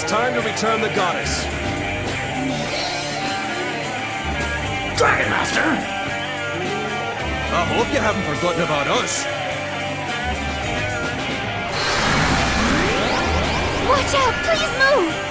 It's time to return the goddess. Dragon Master! I hope you haven't forgotten about us. Watch out! Please move!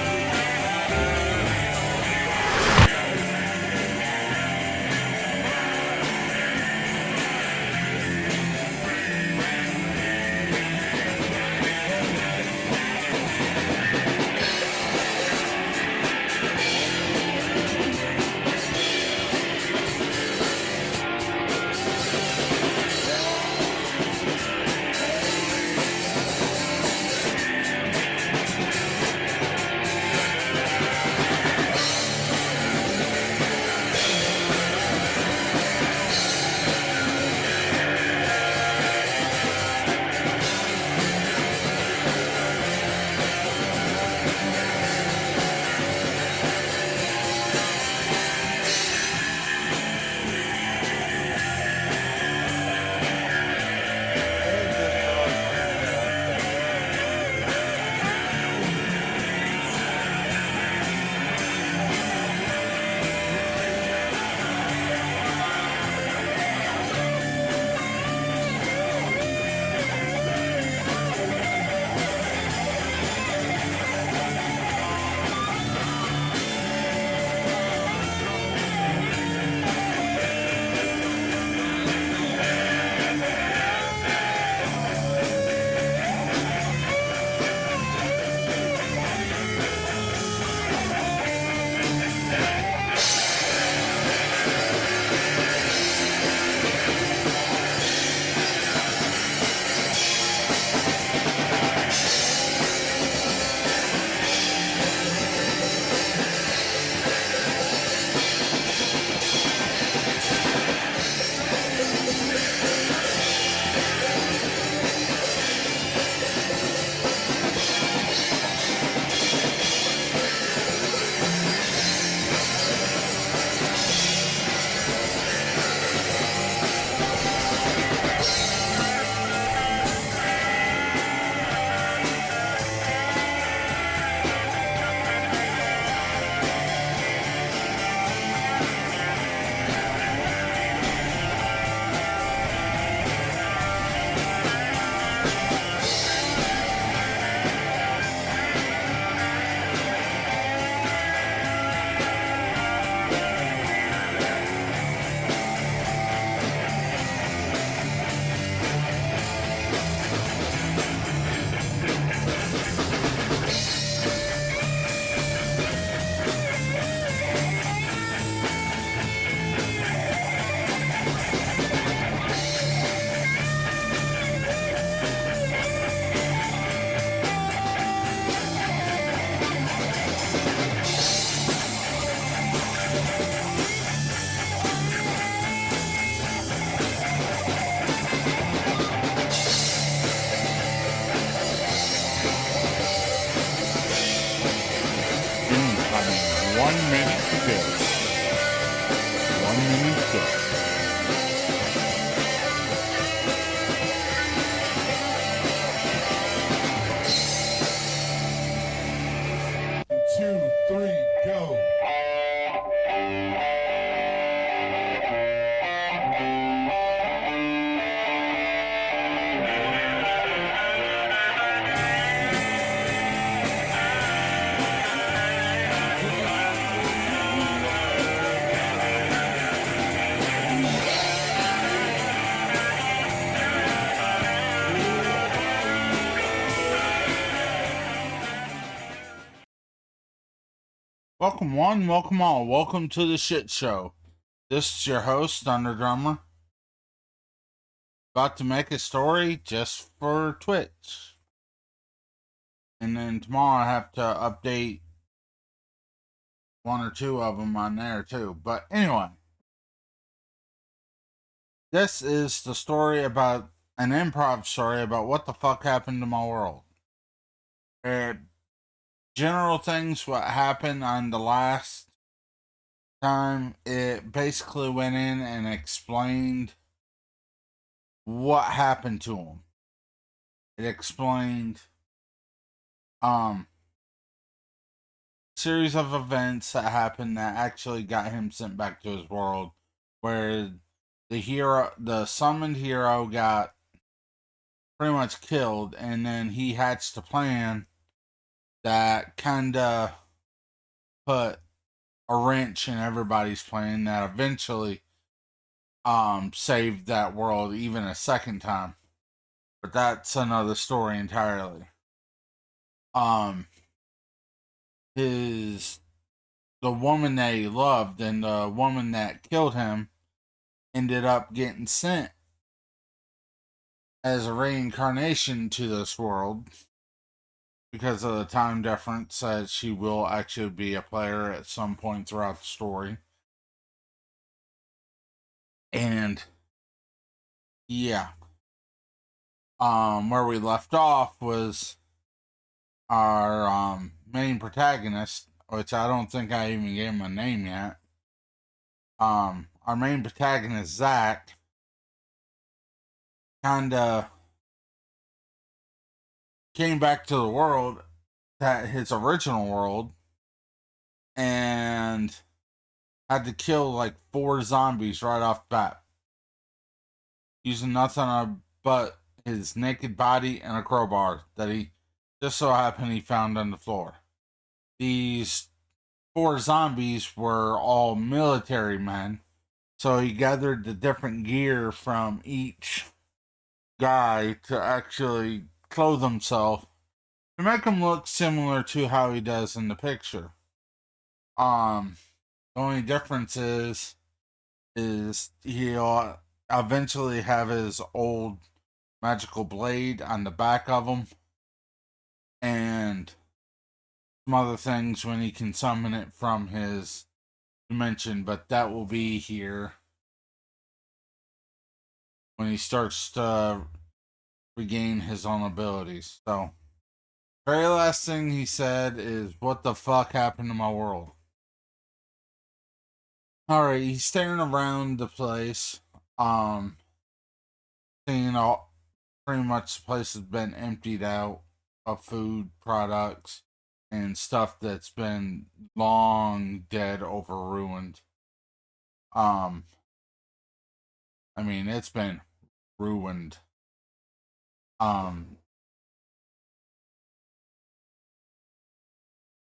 Incoming 1 minute to go. 1 minute to go. Two, three, go. Welcome one, welcome all, welcome to the shit show. This is your host, Thunder Drummer. About to make a story just for Twitch. And then tomorrow I have to update one or two of them on there too. But anyway, this is the story about an improv story about what the fuck happened to my world. General things what happened on the last time, it basically went in and explained what happened to him. It explained series of events that happened that actually got him sent back to his world, where the summoned hero, got pretty much killed, and then he hatched a plan that kinda put a wrench in everybody's plan that eventually saved that world even a second time. But that's another story entirely. His The woman that he loved and the woman that killed him ended up getting sent as a reincarnation to this world because of the time difference, that she will actually be a player at some point throughout the story. And yeah, where we left off was our main protagonist, which I don't think I even gave him a name yet. Our main protagonist, Zach, kinda came back to the world, his original world, and had to kill like 4 zombies right off the bat, using nothing but his naked body and a crowbar that he just so happened he found on the floor. These 4 zombies were all military men, so he gathered the different gear from each guy to actually clothe himself to make him look similar to how he does in the picture. The only difference is he'll eventually have his old magical blade on the back of him, and some other things when he can summon it from his dimension, but that will be here when he starts to regain his own abilities. So, very last thing he said is, "What the fuck happened to my world?" Alright, he's staring around the place, seeing all pretty much the place has been emptied out of food products and stuff that's been long dead over ruined. I mean, it's been ruined.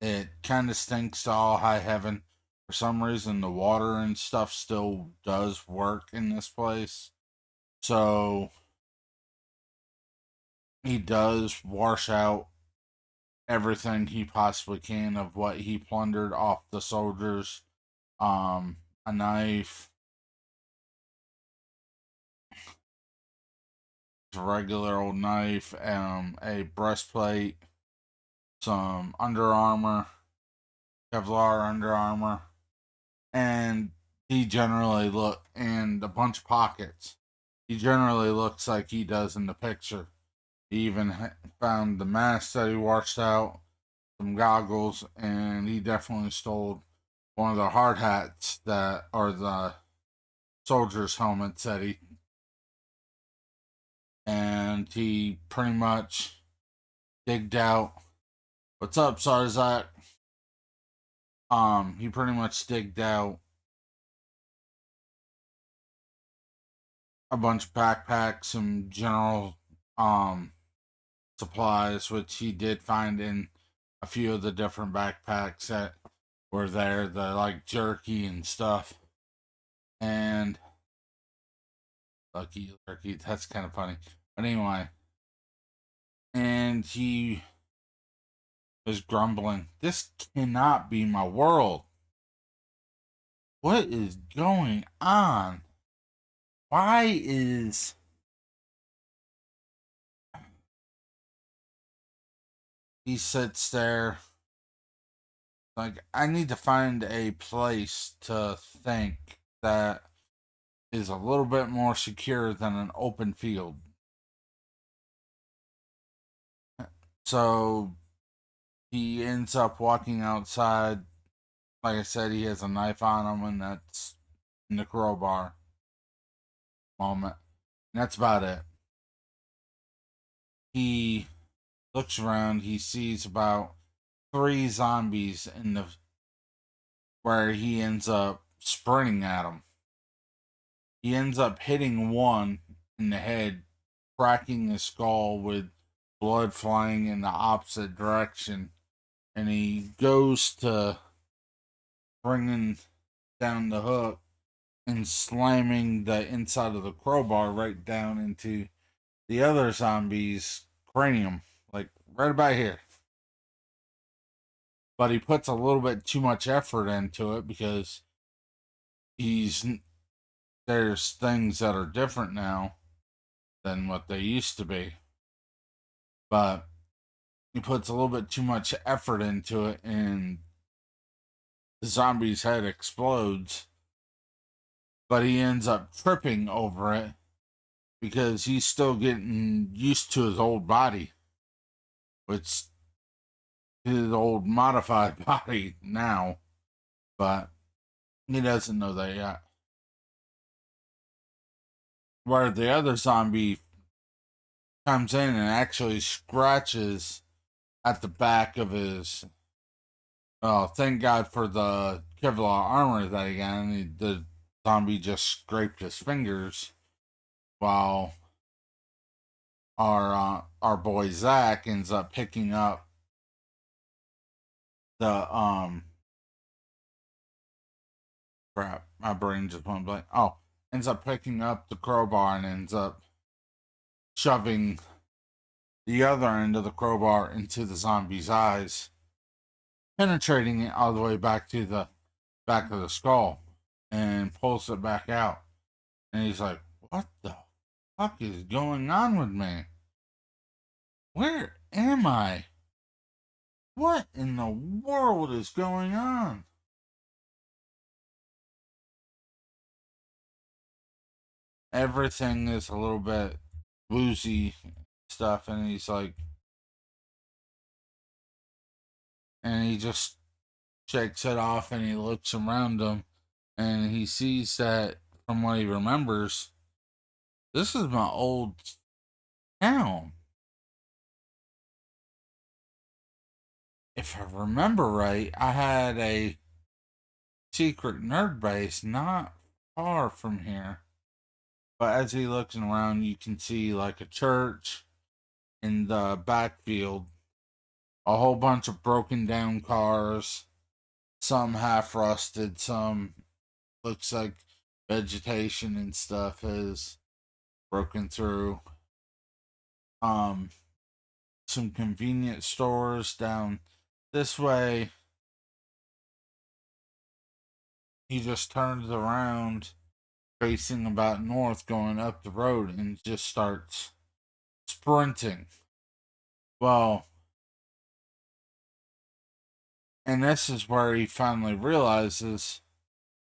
It kind of stinks to all high heaven. For some reason, the water and stuff still does work in this place. So he does wash out everything he possibly can of what he plundered off the soldiers. A knife, a regular old knife, a breastplate, some Under Armour, Kevlar Under Armour, and and a bunch of pockets. He generally looks like he does in the picture. He even found the mask that he washed out, some goggles, and he definitely stole one of the hard hats that are the soldiers' helmets that he pretty much digged out. What's up, Sarzak? He pretty much digged out a bunch of backpacks, some general supplies, which he did find in a few of the different backpacks that were there, the like jerky and stuff. And Lucky Jerky, that's kind of funny. But anyway, and he was grumbling, "This cannot be my world. What is going on? Why is..." He sits there like, "I need to find a place to think that is a little bit more secure than an open field." So he ends up walking outside. Like I said, he has a knife on him, and that's in the crowbar moment. And that's about it. He looks around. He sees about three zombies in the where he ends up sprinting at them. He ends up hitting one in the head, cracking his skull with blood flying in the opposite direction. And he goes to bringing down the hook and slamming the inside of the crowbar right down into the other zombie's cranium, like right about here. But he puts a little bit too much effort into it because there's things that are different now than what they used to be. But he puts a little bit too much effort into it, and the zombie's head explodes. But he ends up tripping over it because he's still getting used to his old body, which his old modified body now. But he doesn't know that yet. Where the other zombie comes in and actually scratches at the back of his. Oh, thank God for the Kevlar armor that he got. And the zombie just scraped his fingers, while our boy Zach ends up picking up the crap. My brain just went blank. Oh, ends up picking up the crowbar and ends up shoving the other end of the crowbar into the zombie's eyes, penetrating it all the way back to the back of the skull, and pulls it back out. And he's like, "What the fuck is going on with me? Where am I? What in the world is going on?" Everything is a little bit woozy stuff, and he's like, and he just shakes it off and he looks around him and he sees that, from what he remembers, this is my old town. If I remember right, I had a secret nerd base not far from here. But as he looks around, you can see like a church in the backfield, a whole bunch of broken down cars, some half rusted, some looks like vegetation and stuff has broken through. Some convenience stores down this way. He just turns around, facing about north, going up the road, and just starts sprinting. Well, and this is where he finally realizes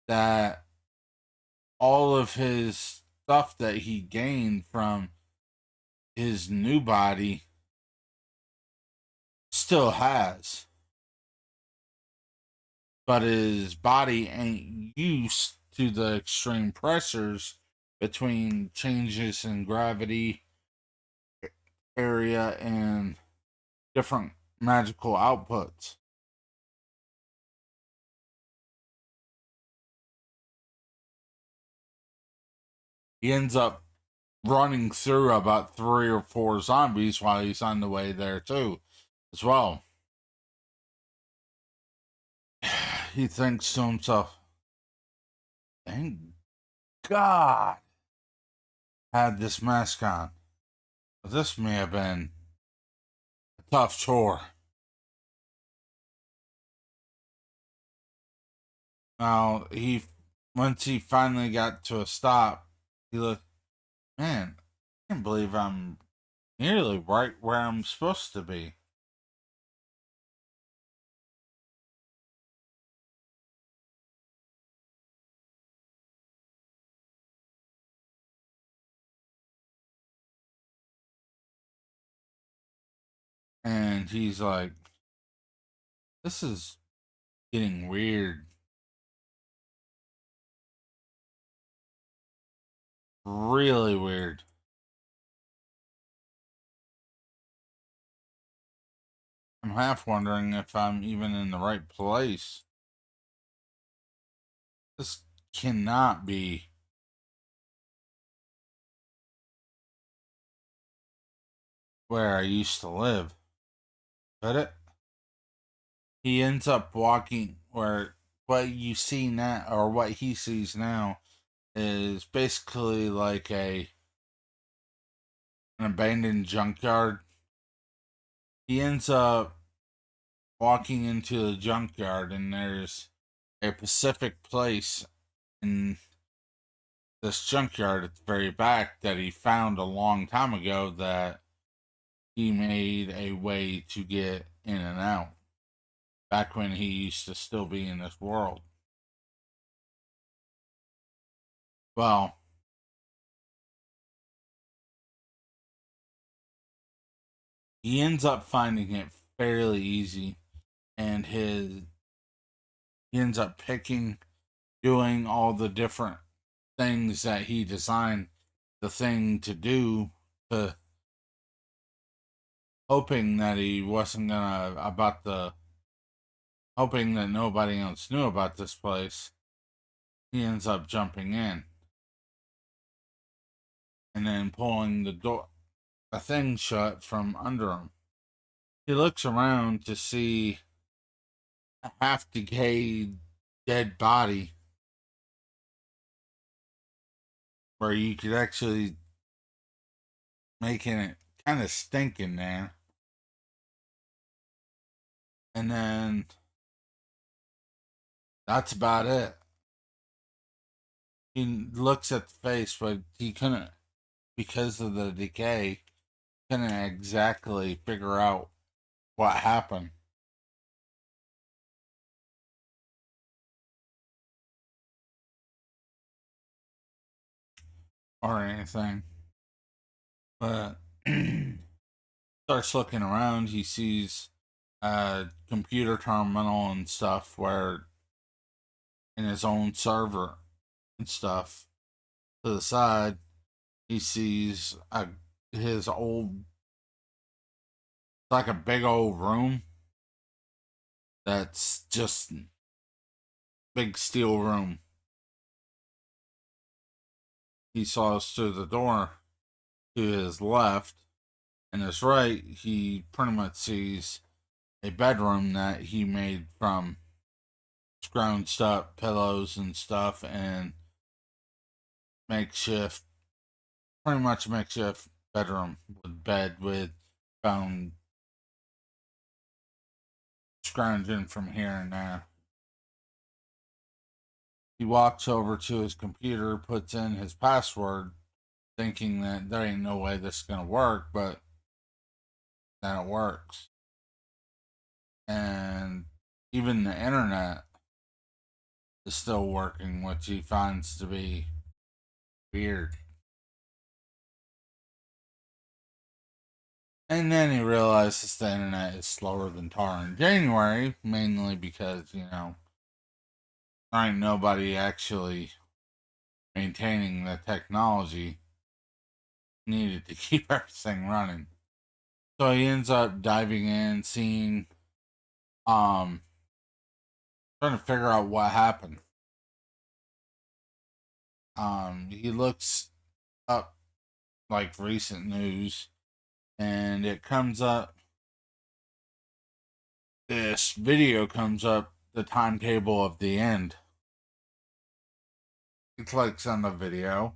that all of his stuff that he gained from his new body still has, but his body ain't used to the extreme pressures between changes in gravity area and different magical outputs. He ends up running through about 3 or 4 zombies while he's on the way there too, as well. He thinks to himself, "Thank God I had this mask on. This may have been a tough chore." Now once he finally got to a stop, he looked, "Man, I can't believe I'm nearly right where I'm supposed to be." And he's like, "This is getting weird. Really weird." I'm half wondering if I'm even in the right place. This cannot be where I used to live. Could it? He ends up walking where what you see now, or what he sees now, is basically like an abandoned junkyard. He ends up walking into the junkyard, and there's a Pacific Place in this junkyard at the very back that he found a long time ago that he made a way to get in and out back when he used to still be in this world. Well, he ends up finding it fairly easy, and he ends up doing all the different things that he designed the thing to do, to hoping that he wasn't gonna about the hoping that nobody else knew about this place. He ends up jumping in and then pulling a thing shut from under him. He looks around to see a half decayed dead body where you could actually making it kind of stinking there. And then that's about it. He looks at the face, but he couldn't, because of the decay, couldn't exactly figure out what happened. Or anything. But starts looking around, he sees a computer terminal and stuff where in his own server and stuff. To the side, he sees his old, like a big old room that's just big steel room. He saws through the door to his left and his right. He pretty much sees a bedroom that he made from scrounged up pillows and stuff, and makeshift, pretty much makeshift bedroom with bed with found scrounging from here and there. He walks over to his computer, puts in his password, thinking that there ain't no way this is gonna work, but then it works. And even the internet is still working, which he finds to be weird. And then he realizes the internet is slower than tar in January, mainly because, there ain't nobody actually maintaining the technology needed to keep everything running. So he ends up diving in, seeing, trying to figure out what happened. He looks up like recent news, and it comes up. This video comes up, the timetable of the end. He clicks on the video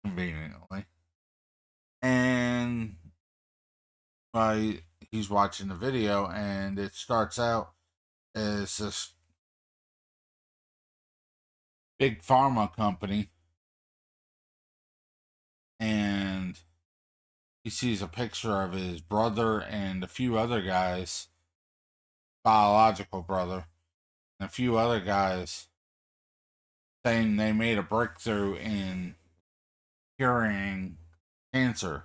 conveniently, and he's watching the video, and it starts out as this big pharma company, and he sees a picture of his brother and a few other guys, biological brother, and a few other guys, saying they made a breakthrough in curing cancer.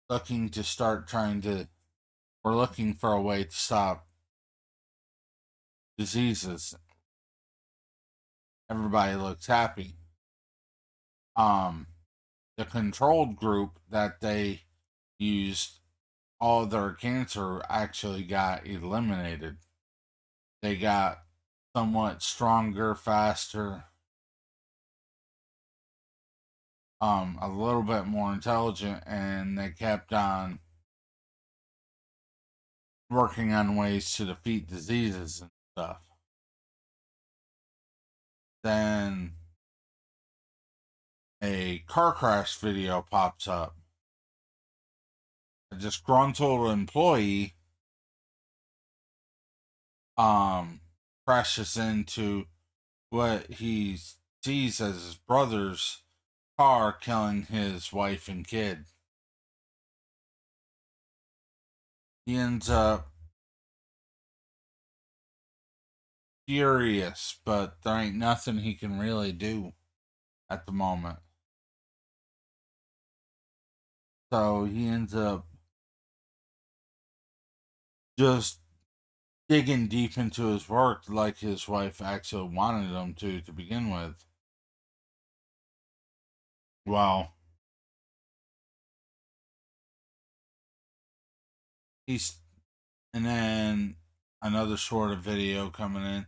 Looking to start trying to, we're looking for a way to stop diseases. Everybody looks happy. The controlled group that they used all their cancer actually got eliminated. They got somewhat stronger, faster, a little bit more intelligent, and they kept on working on ways to defeat diseases and stuff. Then a car crash video pops up. A disgruntled employee crashes into what he sees as his brother's car, killing his wife and kid. He ends up furious, but there ain't nothing he can really do at the moment. So he ends up just digging deep into his work like his wife actually wanted him to begin with. Well, he's, and then another sort of video coming in.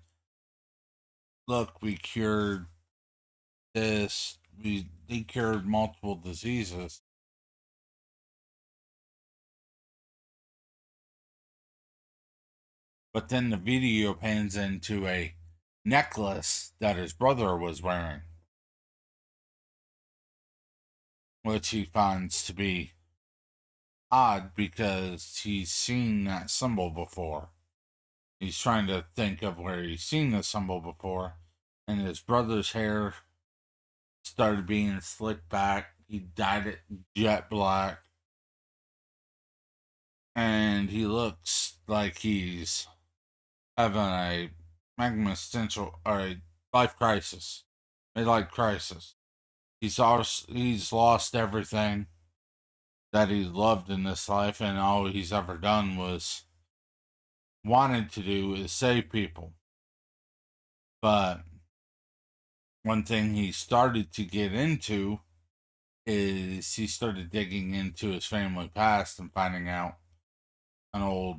Look, we cured this. They cured multiple diseases. But then the video pans into a necklace that his brother was wearing, which he finds to be odd because he's seen that symbol before. He's trying to think of where he's seen the symbol before, and his brother's hair started being slicked back. He dyed it jet black, and he looks like he's having a existential or a life crisis, midlife crisis. He's lost everything that he loved in this life, and all he's ever done was wanted to do is save people. But one thing he started to get into is he started digging into his family past and finding out an old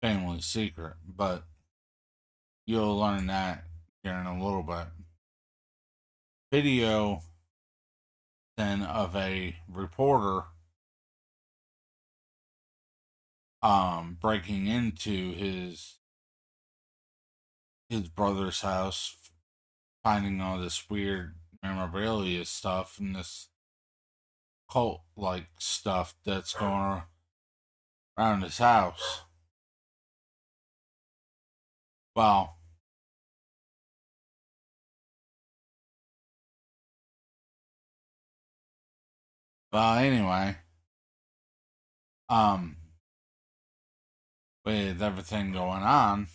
family secret. But you'll learn that here in a little bit. Video then of a reporter breaking into his brother's house, finding all this weird memorabilia stuff and this cult like stuff that's going around his house. Well, anyway, um, with everything going on,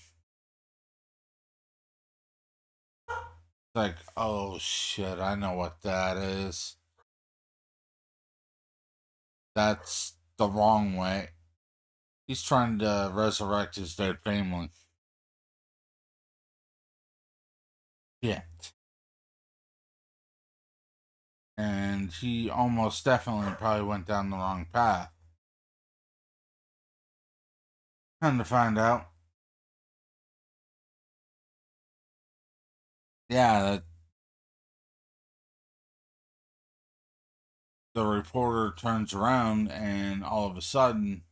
it's like, oh shit, I know what that is. That's the wrong way. He's trying to resurrect his dead family. Yet. And he almost definitely probably went down the wrong path. Come to find out, yeah, the reporter turns around and all of a sudden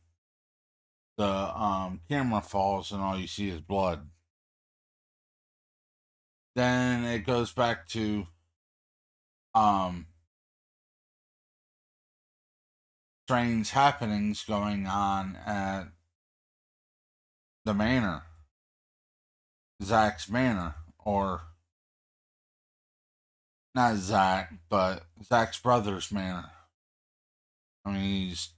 the camera falls and all you see is blood. Then it goes back to strange happenings going on at the manor, Zach's manor, or not Zach, but Zach's brother's manor. I mean, he's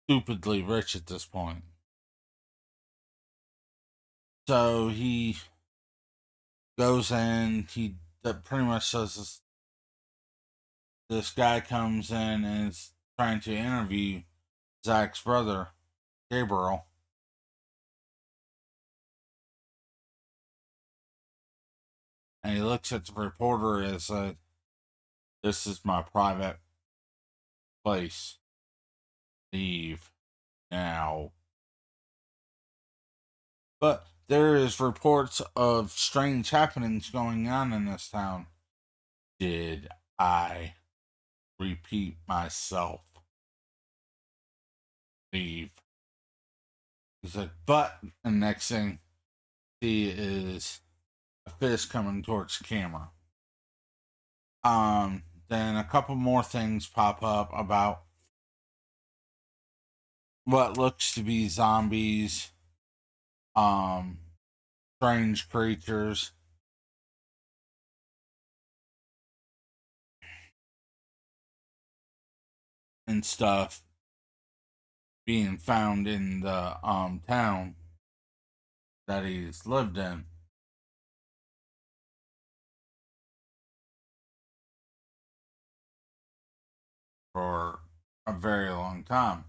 stupidly rich at this point. So he goes in, he that pretty much says this guy comes in and is trying to interview Zach's brother, Gabriel. And he looks at the reporter as this is my private place. Leave now. But there is reports of strange happenings going on in this town. Did I repeat myself? Leave. He's like, but, and next thing, he is a fist coming towards the camera. Then a couple more things pop up about what looks to be zombies, strange creatures, and stuff being found in the town that he's lived in for a very long time.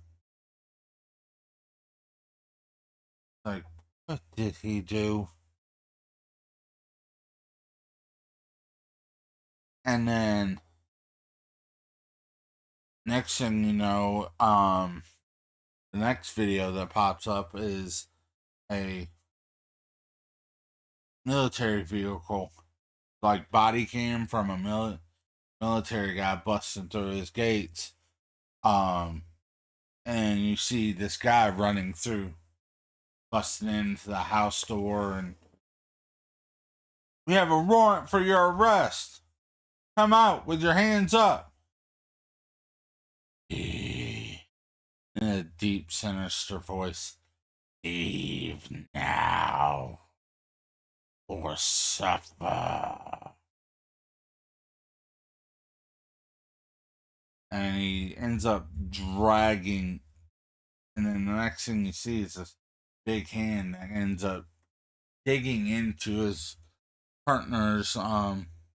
Like, what did he do? And then next thing you know, the next video that pops up is a military vehicle, like body cam from a military guy busting through his gates. And you see this guy running through, busting into the house door, and we have a warrant for your arrest. Come out with your hands up. In a deep, sinister voice. Leave now or suffer. And he ends up dragging, and then the next thing you see is this big hand that ends up digging into his partner's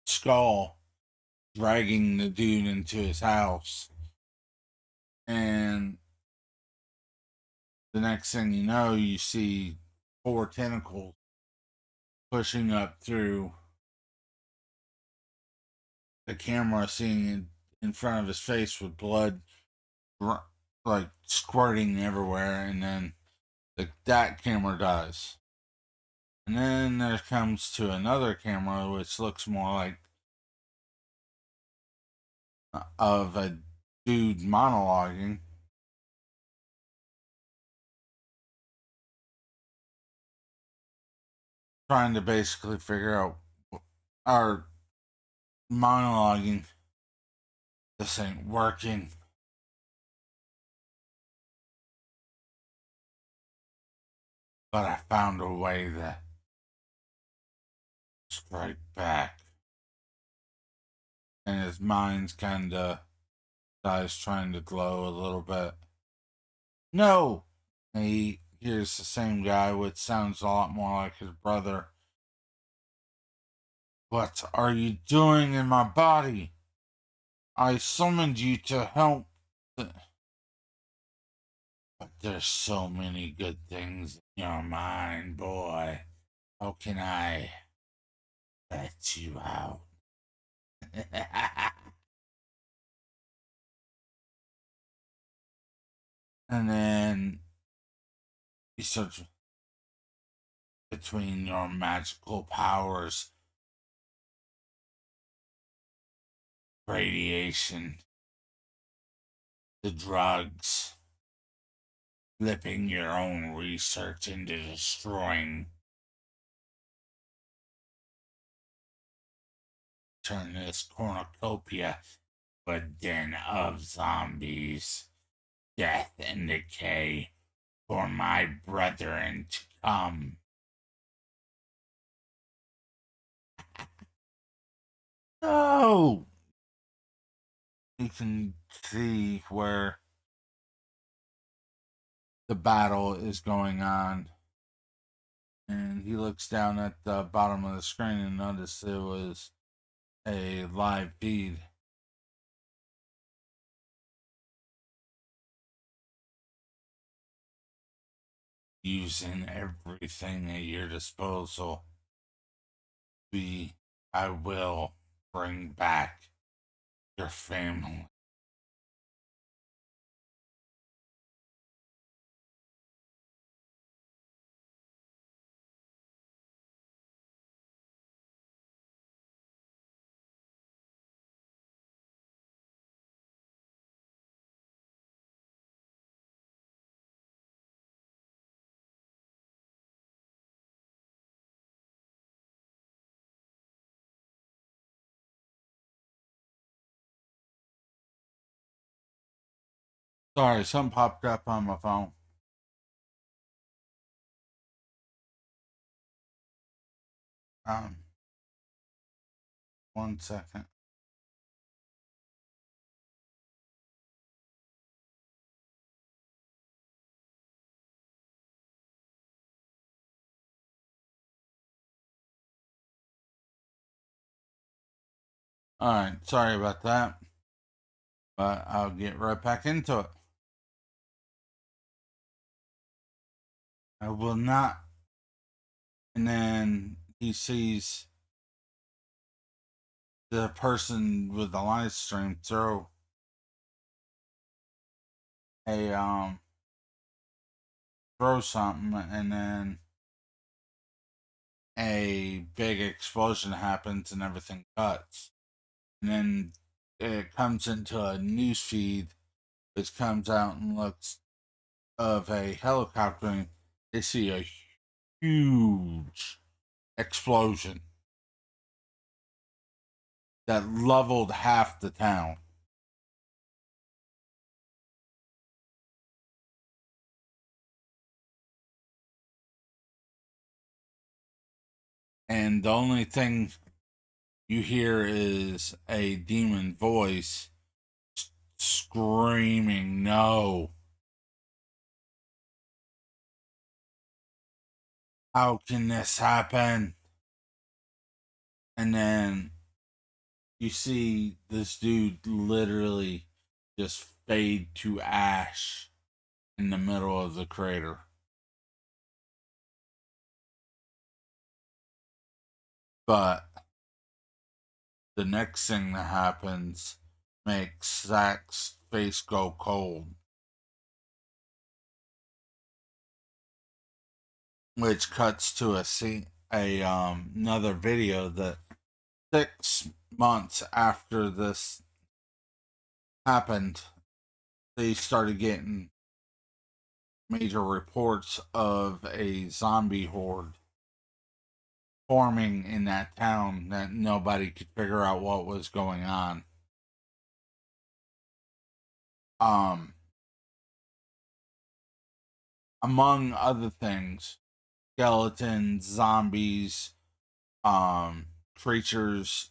skull, dragging the dude into his house. And the next thing you know, you see 4 tentacles pushing up through the camera, seeing it in front of his face with blood like squirting everywhere, and then that camera dies. And then there comes to another camera which looks more like of a dude monologuing. Trying to basically figure out our monologuing. This ain't working. But I found a way to strike back. And his mind's kinda eyes trying to glow a little bit. No! And he hears the same guy, which sounds a lot more like his brother. What are you doing in my body? I summoned you to help. But there's so many good things in your mind, boy. How can I let you out? And then he starts, between your magical powers, radiation, the drugs, flipping your own research into destroying. Turn this cornucopia to a den of zombies, death and decay for my brethren to come. No! You can see where the battle is going on. And he looks down at the bottom of the screen and noticed it was a live feed. Using everything at your disposal, I will bring back your family. Sorry, something popped up on my phone. Um, 1 second. Alright, sorry about that. But I'll get right back into it. I will not. And then he sees the person with the live stream throw a throw something, and then a big explosion happens and everything cuts. And then it comes into a news feed which comes out and looks of a helicopter, and they see a huge explosion that leveled half the town. And the only thing you hear is a demon voice screaming, "No! How can this happen?" And then you see this dude literally just fade to ash in the middle of the crater. But the next thing that happens makes Zach's face go cold, which cuts to a scene, another video that 6 months after this happened, they started getting major reports of a zombie horde forming in that town that nobody could figure out what was going on. Um, among other things, skeletons, zombies, creatures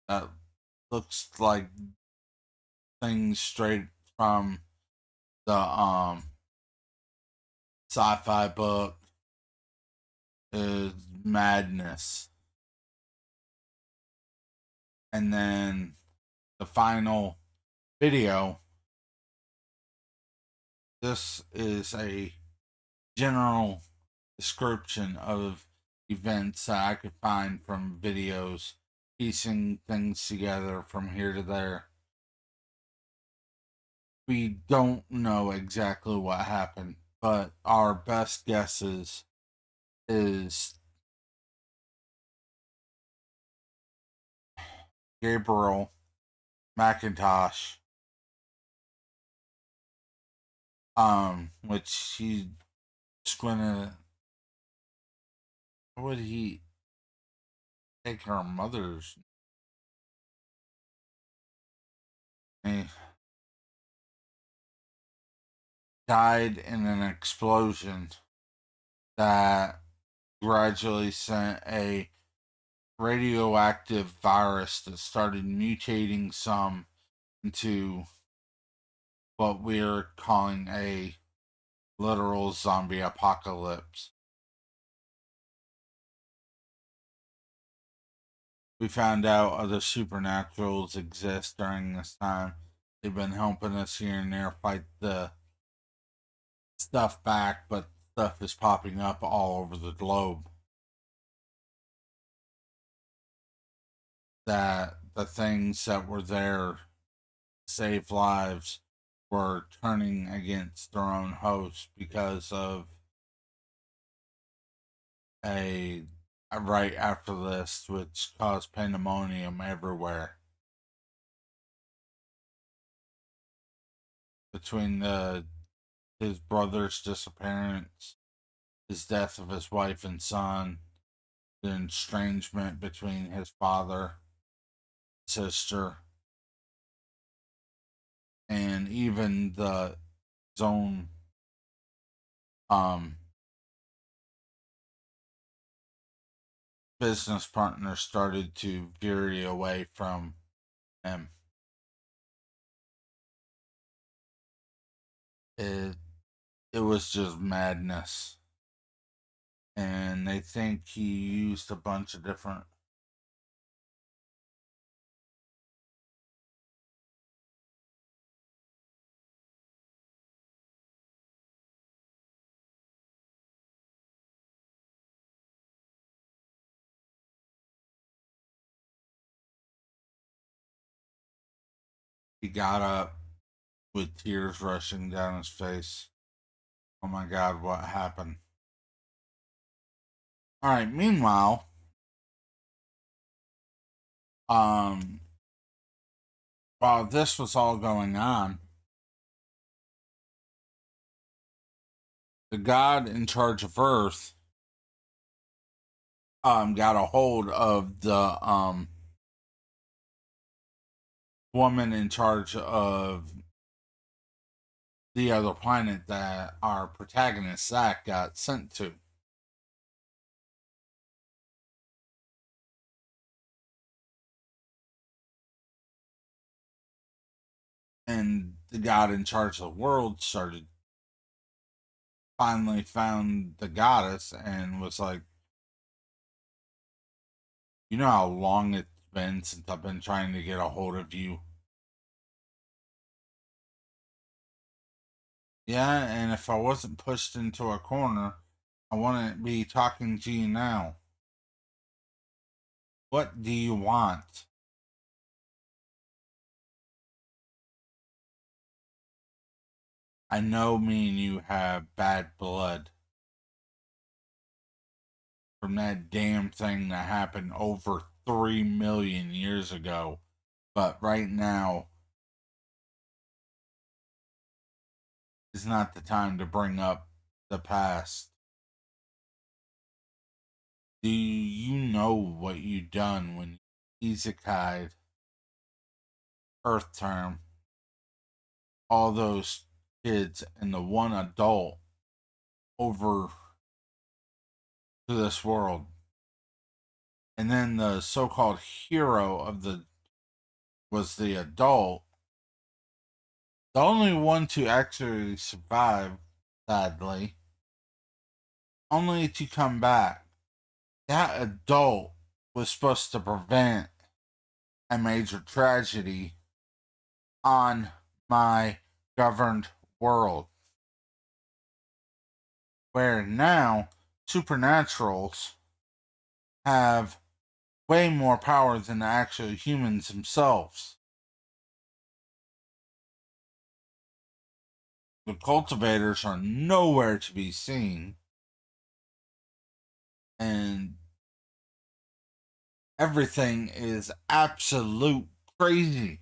that looks like things straight from the sci-fi book is madness. And then the final video, this is a general description of events that I could find from videos, piecing things together from here to there. We don't know exactly what happened, but our best guesses is Gabriel McIntosh, which he's gonna. How would he take her mother's? He died in an explosion that gradually sent a radioactive virus that started mutating some into what we're calling a literal zombie apocalypse. We found out other supernaturals exist during this time. They've been helping us here and there fight the stuff back, but stuff is popping up all over the globe. That the things that were there to save lives were turning against their own host because of a right after this, which caused pandemonium everywhere. Between his brother's disappearance, his death of his wife and son, the estrangement between his father, sister, and even the zone um business partner started to veer away from him. It it was just madness. And they think he used a bunch of different he got up with tears rushing down his face. Oh my god, what happened? Alright, meanwhile, um while this was all going on, the god in charge of Earth got a hold of the woman in charge of the other planet that our protagonist Zach got sent to. And the god in charge of the world finally found the goddess and was like, you know how long it's been since I've been trying to get a hold of you? Yeah, and if I wasn't pushed into a corner, I wouldn't be talking to you now. What do you want? I know me and you have bad blood from that damn thing that happened over 3 million years ago. But right now is not the time to bring up the past. Do you know what you done when Isekai'd Earth Term all those kids and the one adult over to this world? And then the so-called hero of the was the adult, the only one to actually survive, sadly, only to come back. That adult was supposed to prevent a major tragedy on my governed world, where now supernaturals have way more power than the actual humans themselves. The cultivators are nowhere to be seen, and everything is absolute crazy.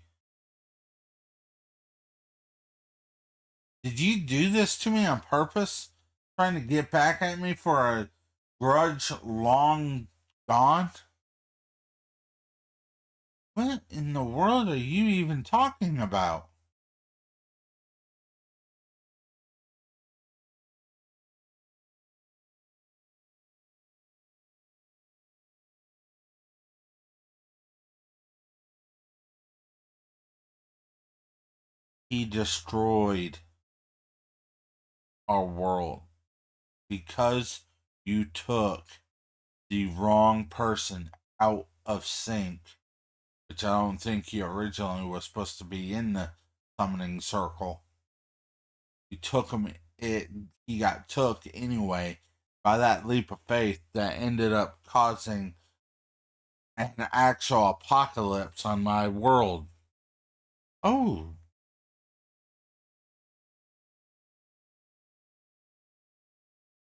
Did you do this to me on purpose? Trying to get back at me for a grudge long gone? What in the world are you even talking about? He destroyed our world because you took the wrong person out of sync, which I don't think he originally was supposed to be in the summoning circle. You took him, he got took anyway by that leap of faith that ended up causing an actual apocalypse on my world. Oh,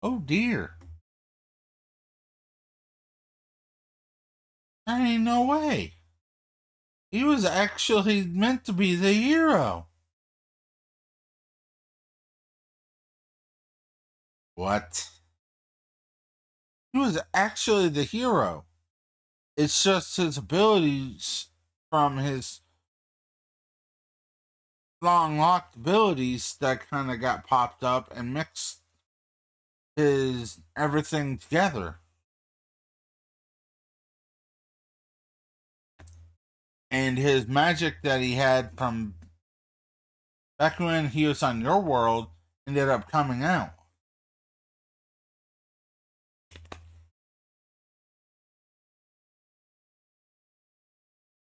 oh dear. There ain't no way. He was actually meant to be the hero. What? He was actually the hero. It's just his abilities from his unlocked abilities that kind of got popped up and mixed his everything together. And his magic that he had from back when he was on your world ended up coming out.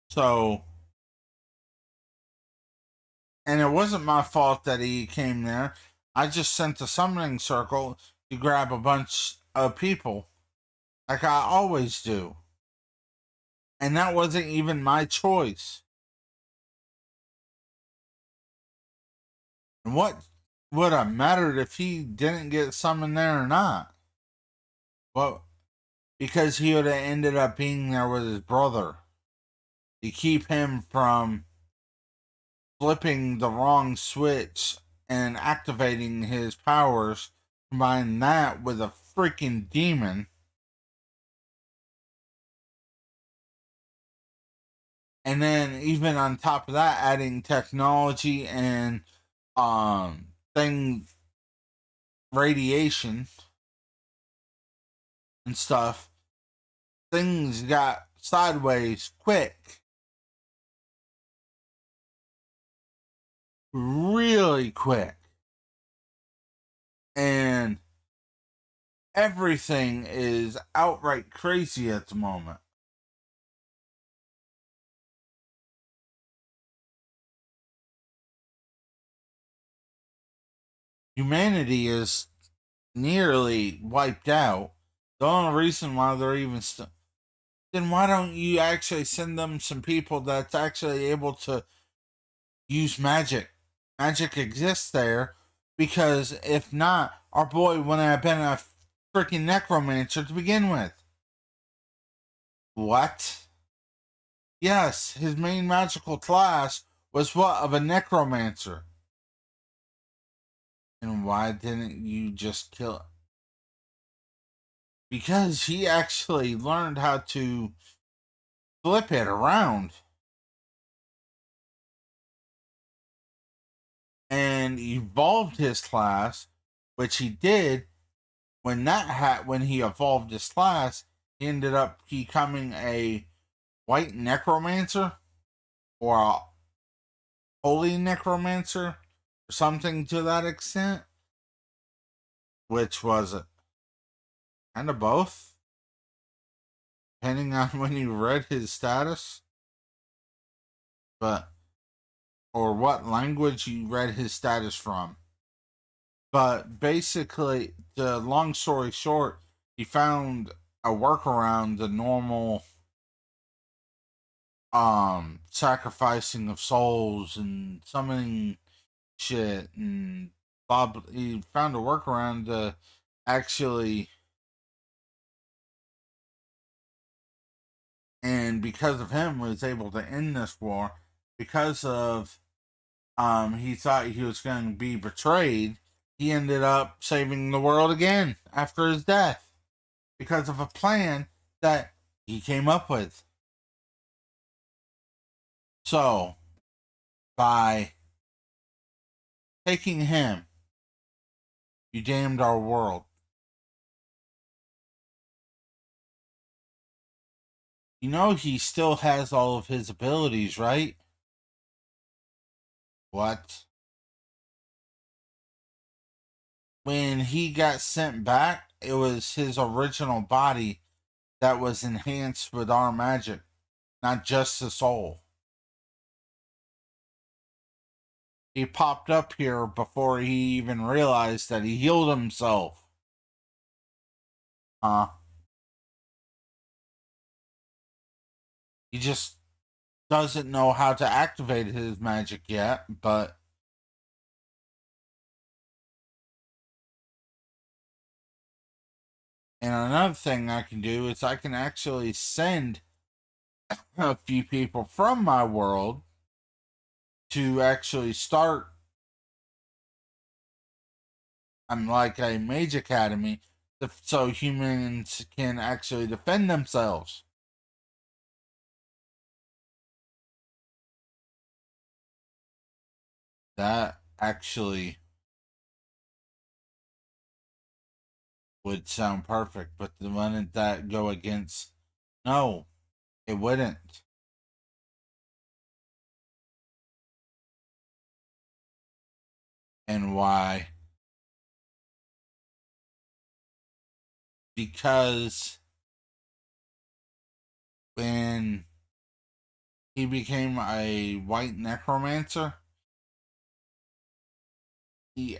So, and it wasn't my fault that he came there. I just sent a summoning circle to grab a bunch of people, like I always do. And that wasn't even my choice. And what would have mattered if he didn't get summoned there or not? Well, because he would have ended up being there with his brother to keep him from flipping the wrong switch and activating his powers. Combine that with a freaking demon. And then even on top of that, adding technology and thing radiation and stuff, things got sideways quick. Really quick. And everything is outright crazy at the moment. Humanity is nearly wiped out. The only reason why they're even then why don't you actually send them some people that's actually able to use magic? Magic exists there, because if not, our boy wouldn't have been a freaking necromancer to begin with. What? Yes, his main magical class was what of a necromancer. And why didn't you just kill it? Because he actually learned how to flip it around and evolved his class, which he did. When he evolved his class, he ended up becoming a white necromancer or a holy necromancer or something to that extent. Which was it? Kind of both, depending on when you read his status, but or what language you read his status from. But basically, the long story short, he found a workaround the normal sacrificing of souls and summoning shit and Bob. He found a workaround to actually, and because of him was able to end this war. Because of he thought he was going to be betrayed, he ended up saving the world again after his death because of a plan that he came up with. So, by taking him, you damned our world. You know he still has all of his abilities, right? What? When he got sent back, it was his original body that was enhanced with our magic, not just the soul. He popped up here before he even realized that he healed himself. He just doesn't know how to activate his magic yet, but and another thing I can do is I can actually send a few people from my world to actually start. I'm like a mage academy, so humans can actually defend themselves. That actually would sound perfect, but wouldn't that go against? No, it wouldn't. And why? Because when he became a white necromancer, he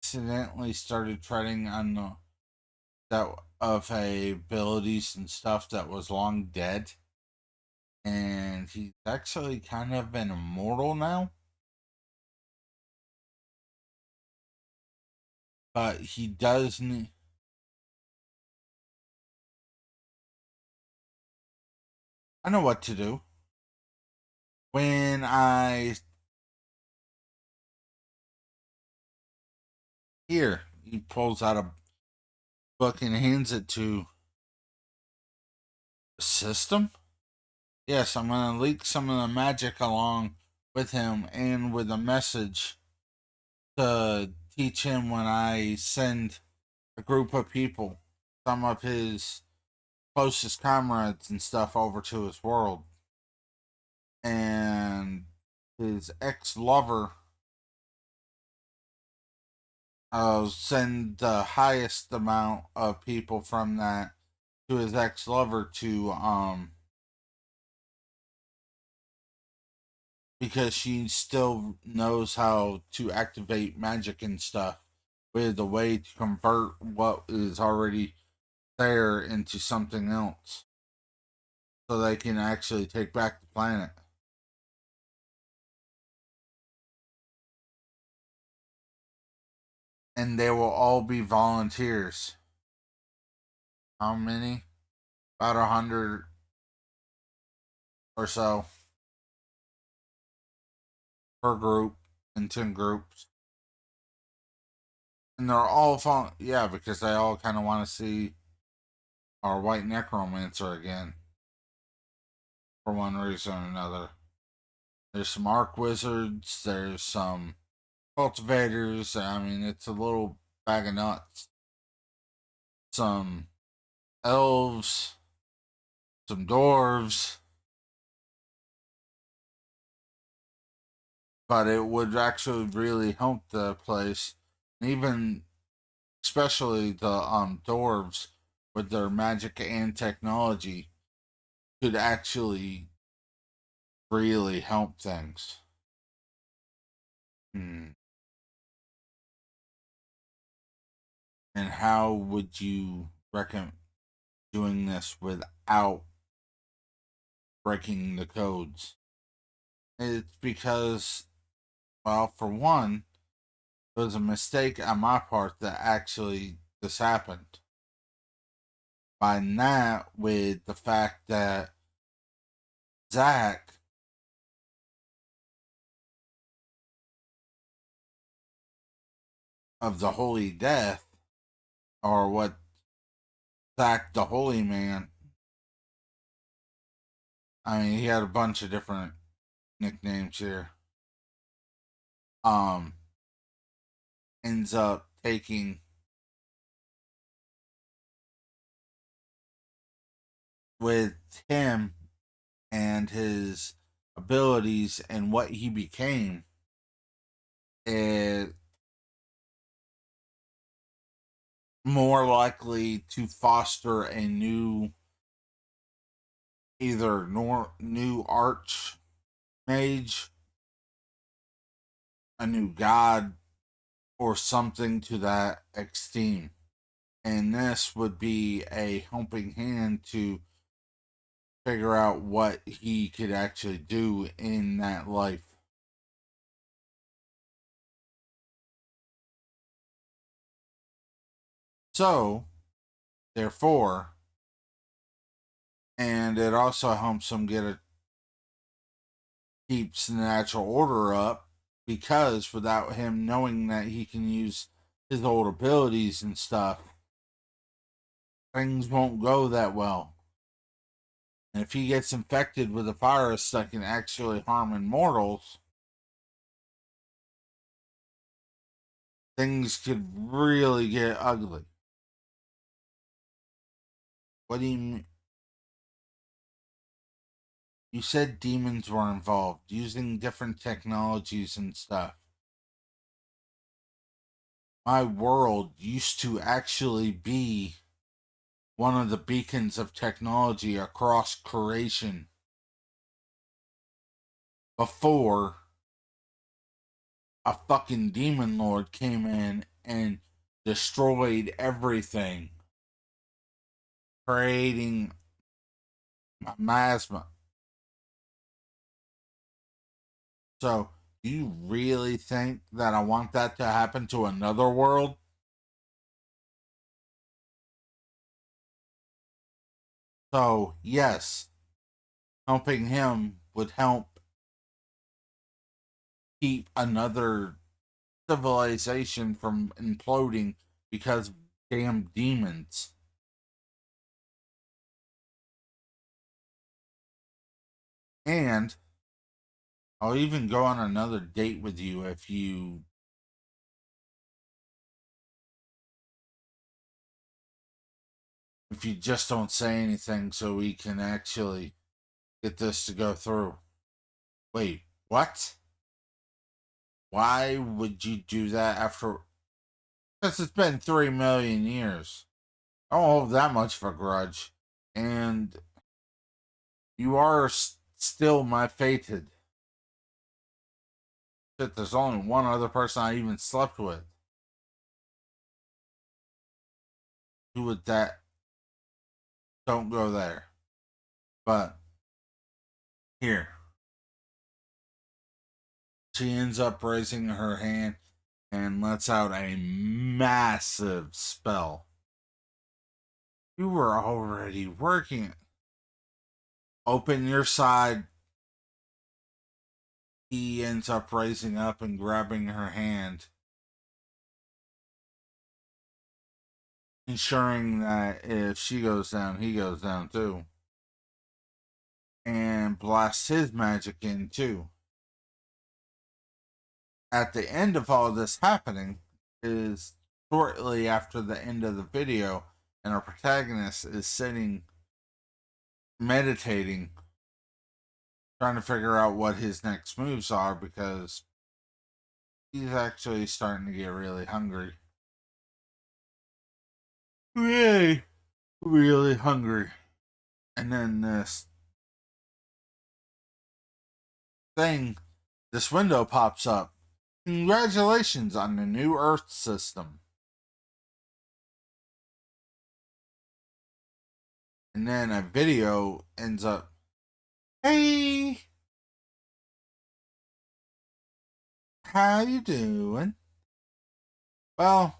accidentally started treading on the that of a abilities and stuff that was long dead, and he's actually kind of been immortal now. But he does need. I know what to do. When I here, he pulls out a book and hands it to the system. Yes, I'm gonna leak some of the magic along with him and with a message to teach him when I send a group of people, some of his closest comrades and stuff, over to his world. And his ex lover, I'll send the highest amount of people from that to his ex lover to because she still knows how to activate magic and stuff with a way to convert what is already there into something else so they can actually take back the planet. And they will all be volunteers. How many? About 100 or so per group in 10 groups. And they're all fun. Yeah, because they all kind of want to see our white necromancer again for one reason or another. There's some arc wizards, there's some cultivators. I mean, it's a little bag of nuts. Some elves, some dwarves, but it would actually really help the place. Even especially the dwarves with their magic and technology could actually really help things. Hmm. And how would you recommend doing this without breaking the codes? It's because, well, for one, it was a mistake on my part that actually this happened. By that, with the fact that Zach of the Holy Death, or what Zach the Holy Man, I mean, he had a bunch of different nicknames here, um, ends up taking with him and his abilities and what he became, it more likely to foster a new either new arch mage, a new god, or something to that extreme. And this would be a helping hand to figure out what he could actually do in that life. So, therefore, and it also helps him keeps the natural order up because without him knowing that he can use his old abilities and stuff, things won't go that well. And if he gets infected with a virus that can actually harm immortals, things could really get ugly. What do you mean? You said demons were involved, using different technologies and stuff. My world used to actually be one of the beacons of technology across creation before a fucking demon lord came in and destroyed everything, creating a miasma. So, do you really think that I want that to happen to another world? So, yes, helping him would help keep another civilization from imploding because of damn demons. And I'll even go on another date with you if you just don't say anything so we can actually get this to go through. Wait, what? Why would you do that after? Because it's been 3 million years. I don't hold that much of a grudge. And you are still my fated. Shit, there's only one other person I even slept with. Who would that? Don't go there. But here. She ends up raising her hand and lets out a massive spell. You were already working. Open your side. He ends up raising up and grabbing her hand, ensuring that if she goes down, he goes down too. And blasts his magic in too. At the end of all this happening is shortly after the end of the video, and our protagonist is sitting meditating, trying to figure out what his next moves are because he's actually starting to get really hungry. Really, really hungry. And then this window pops up. Congratulations on the new Earth system. And then a video ends up, hey, how you doing? Well,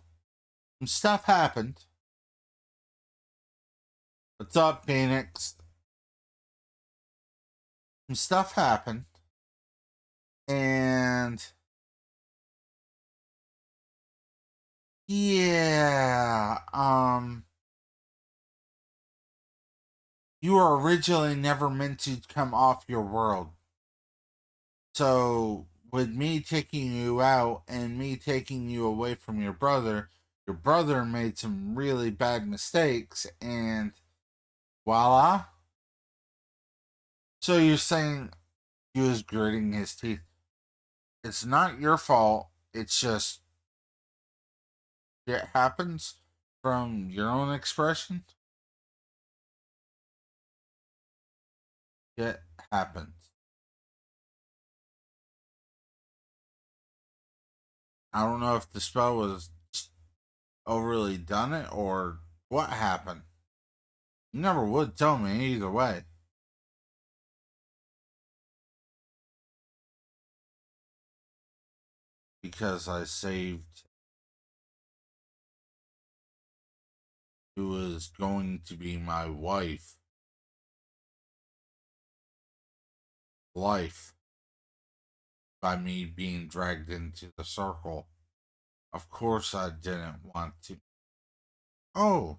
some stuff happened. What's up, Phoenix? Some stuff happened. And yeah, you were originally never meant to come off your world. So, with me taking you out and me taking you away from your brother made some really bad mistakes, and voila. So, you're saying he was gritting his teeth. It's not your fault. It's just, it happens from your own expression. It happens. I don't know if the spell was overly done it or what happened. You never would tell me either way. Because I saved who was going to be my life by me being dragged into the circle. Of course I didn't want to. Oh.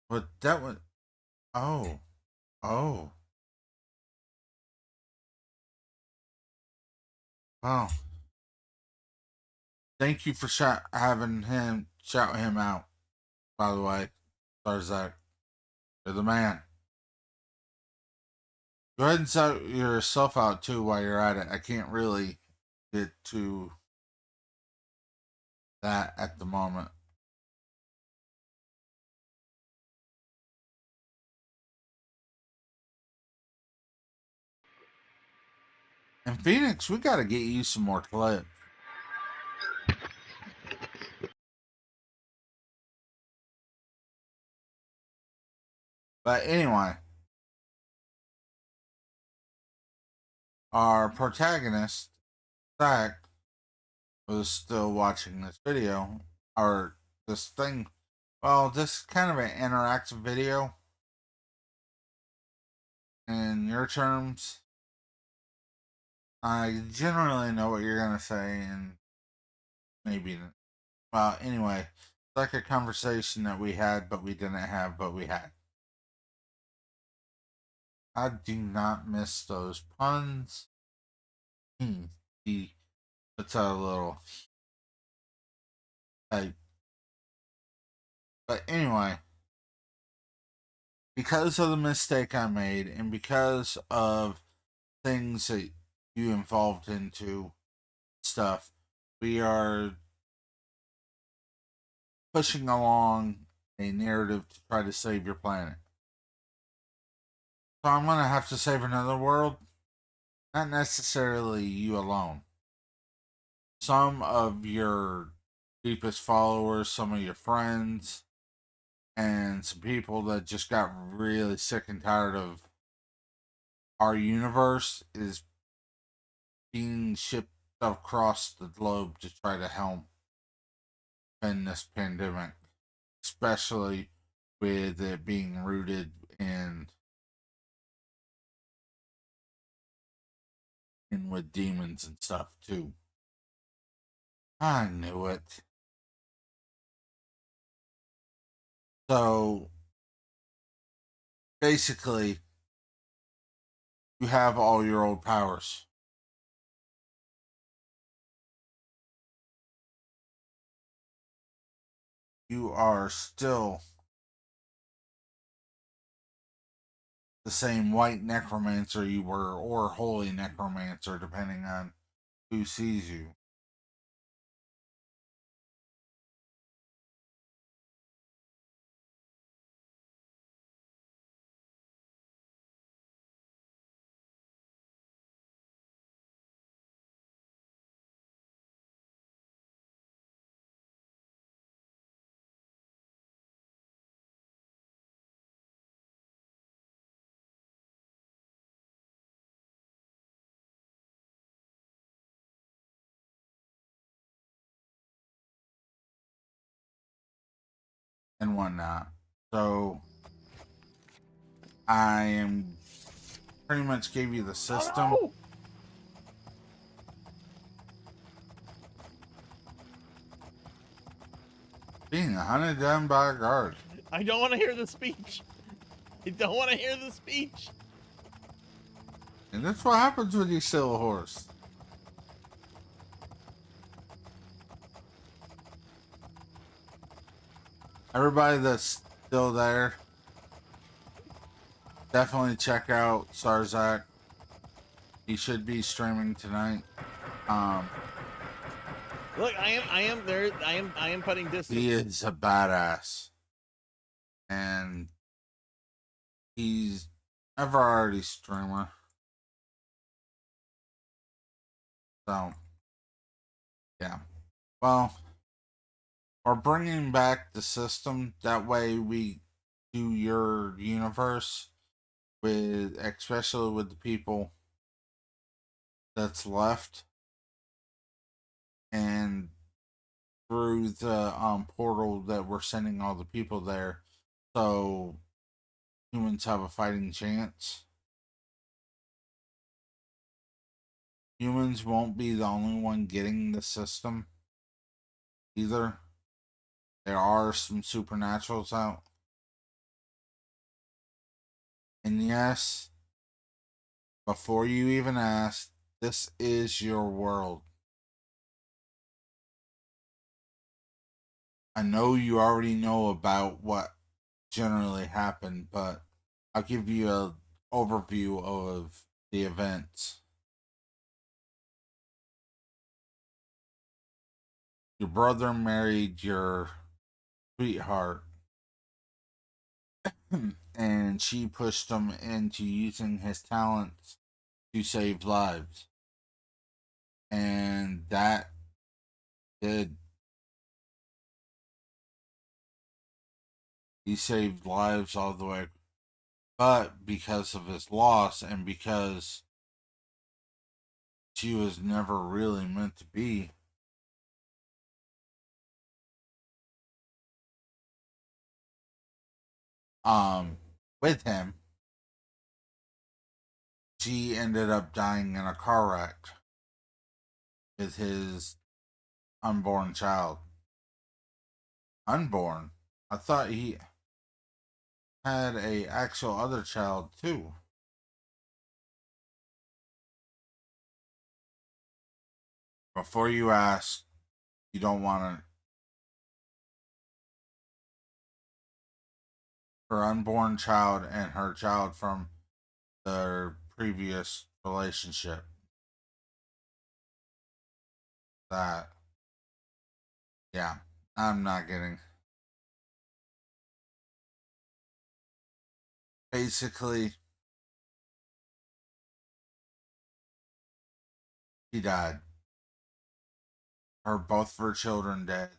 But that was, oh. Oh. Oh, thank you for having him shout him out. By the way, Zarzak, you're the man. Go ahead and shout yourself out too while you're at it. I can't really get to that at the moment. In Phoenix, we got to get you some more clips. But anyway, our protagonist, Zach, was still watching this video, or this thing. Well, this kind of an interactive video. In your terms, I generally know what you're going to say, and maybe. Well, anyway, it's like a conversation that we had, but we didn't have, but we had. I do not miss those puns. He puts out a little type. But anyway, because of the mistake I made, and because of things that you involved into stuff, we are pushing along a narrative to try to save your planet. So I'm going to have to save another world. Not necessarily you alone. Some of your deepest followers, some of your friends, and some people that just got really sick and tired of our universe is being shipped across the globe to try to help end this pandemic, especially with it being rooted in with demons and stuff too. I knew it. So basically, you have all your old powers. You are still the same white necromancer you were, or holy necromancer, depending on who sees you. And whatnot. So I am pretty much gave you the system. Oh, no! Being hunted down by a guard. I don't want to hear the speech. I don't want to hear the speech. And that's what happens when you steal a horse. Everybody that's still there, definitely check out Zarzak. He should be streaming tonight. Look, I am putting distance. He is a badass. And he's a variety streamer. So, yeah. Well, we're bringing back the system. That way we do your universe with, especially with the people that's left. And through the portal that we're sending all the people there, so humans have a fighting chance. Humans won't be the only one getting the system either. There are some supernaturals out. And yes, before you even asked, This is your world. I know you already know about what generally happened, but I'll give you a overview of the events. Your brother married your sweetheart, and she pushed him into using his talents to save lives. And that did. He saved lives all the way. But because of his loss and because she was never really meant to be, um, with him, she ended up dying in a car wreck with his unborn child. Unborn? I thought he had a actual other child too. Before you ask, you don't want to. Her unborn child and her child from their previous relationship. That, yeah, I'm not getting. Basically, she died. Both of her children dead.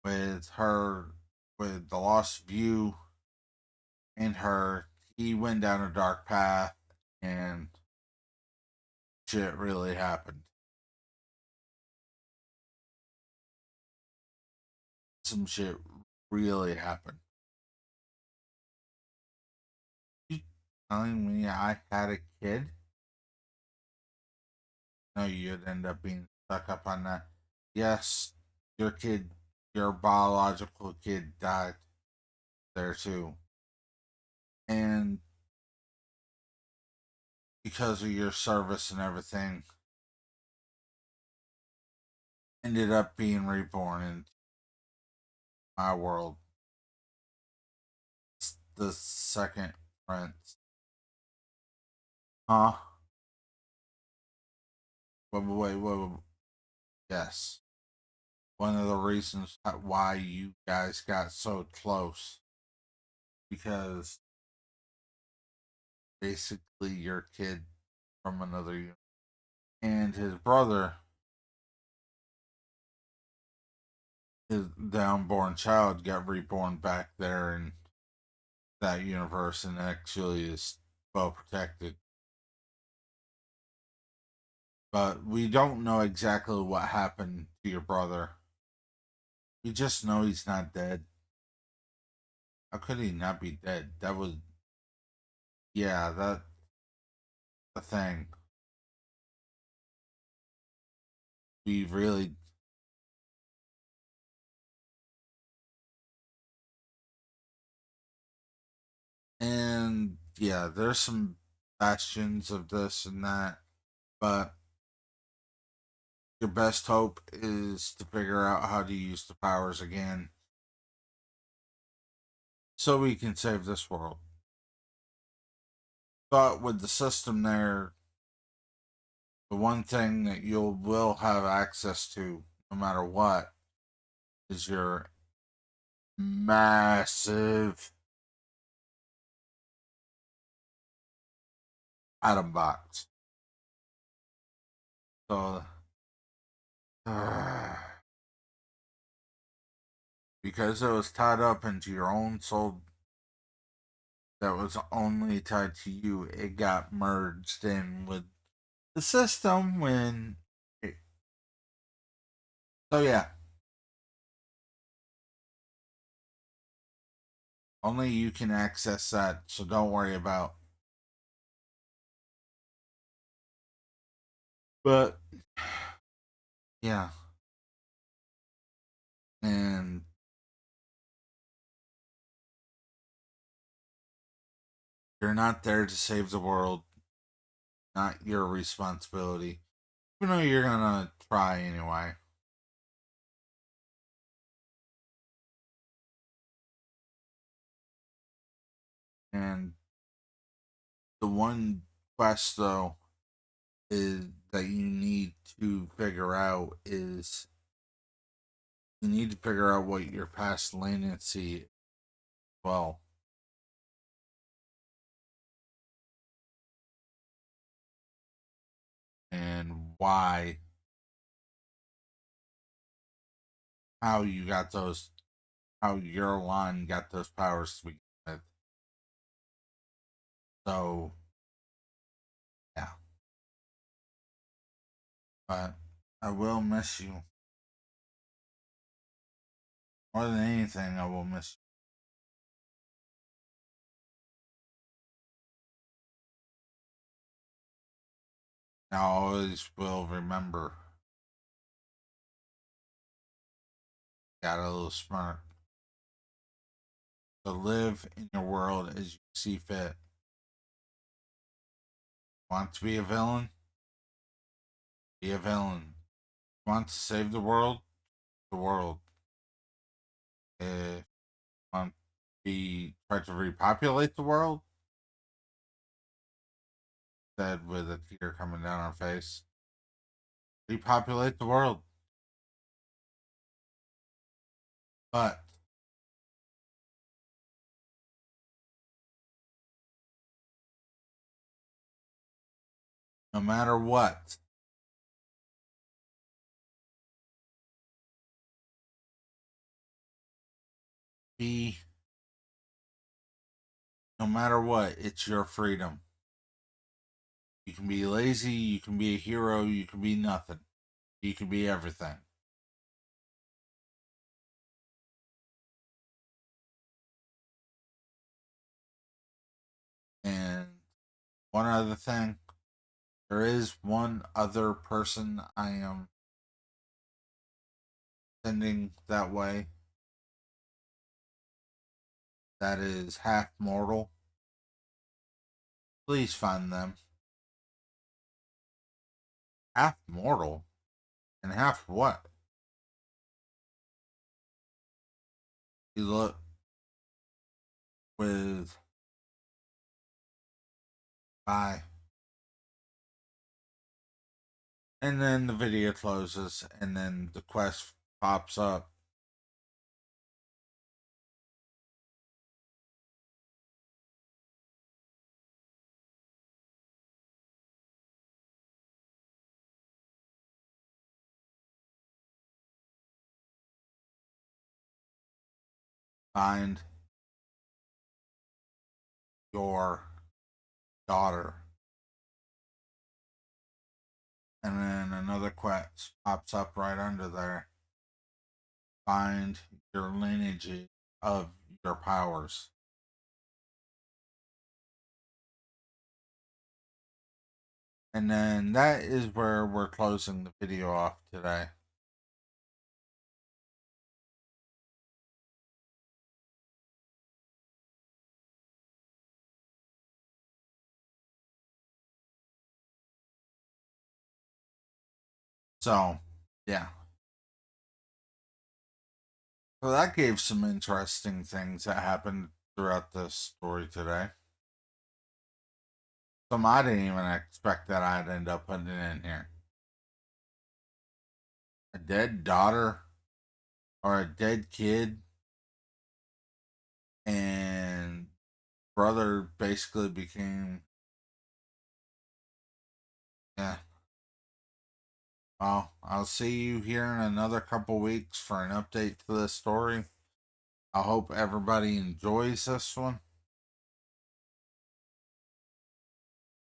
With her, with the loss of you and her, he went down a dark path, and shit really happened. Some shit really happened. You telling me I had a kid? No, you'd end up being stuck up on that. Yes, your kid, your biological kid died there too. And because of your service and everything, ended up being reborn in my world. It's the second prince. Huh? Wait. Yes. One of the reasons why you guys got so close. Because basically your kid from another unit. And his brother, the unborn child, got reborn back there in that universe and actually is well protected. But we don't know exactly what happened to your brother. We just know he's not dead. How could he not be dead? That was, yeah, that the thing. We really, and yeah, there's some bastions of this and that, but your best hope is to figure out how to use the powers again so we can save this world. But with the system there, the one thing that you will have access to no matter what is your massive atom box. So, because it was tied up into your own soul that was only tied to you, it got merged in with the system when it, so yeah, only you can access that, so don't worry about. But yeah, and you're not there to save the world. not your responsibility. Even though you're gonna try anyway. And the one quest though is that you need to figure out is you need to figure out what your past leniency is. Well, and why, how you got those, how your line got those powers to begin with. So, yeah. But I will miss you. More than anything, I will miss you. I always will remember. Got a little smirk. To live in your world as you see fit. Want to be a villain? Be a villain. Want to save the world? The world. If want to be try to repopulate the world? Said with a tear coming down her face. Repopulate the world. But no matter what, be no matter what, it's your freedom. You can be lazy, you can be a hero, you can be nothing. You can be everything. And one other thing, there is one other person I am sending that way that is half mortal. Please find them. Half mortal? And half what? You look with. Bye. And then the video closes, and then the quest pops up. Find your daughter. And then another quest pops up right under there. Find your lineage of your powers. And then that is where we're closing the video off today. So, yeah. So that gave some interesting things that happened throughout this story today. Some I didn't even expect that I'd end up putting in here. A dead daughter or a dead kid, and brother basically became, yeah. Well, I'll see you here in another couple weeks for an update to this story. I hope everybody enjoys this one.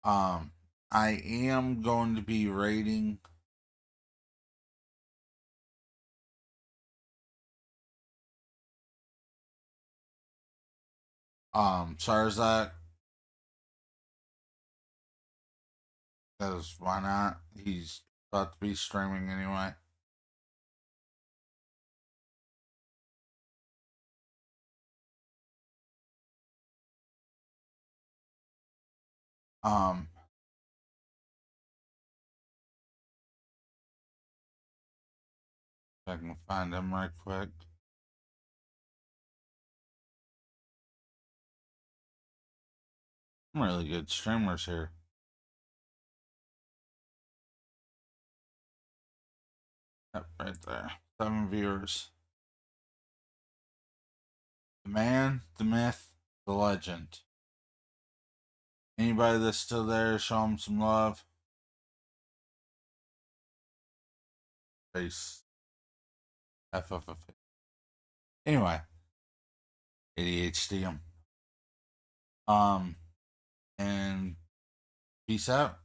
I am going to be rating Sarzak, because why not? He's about to be streaming anyway. Um I can find him right quick. Some really good streamers here. Yep, right there. 7 viewers. The man, the myth, the legend. Anybody that's still there, show him some love. Face. FFF. Anyway. ADHD him. And peace out.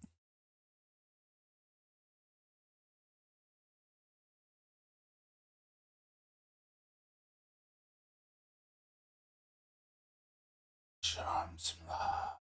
Show him some love.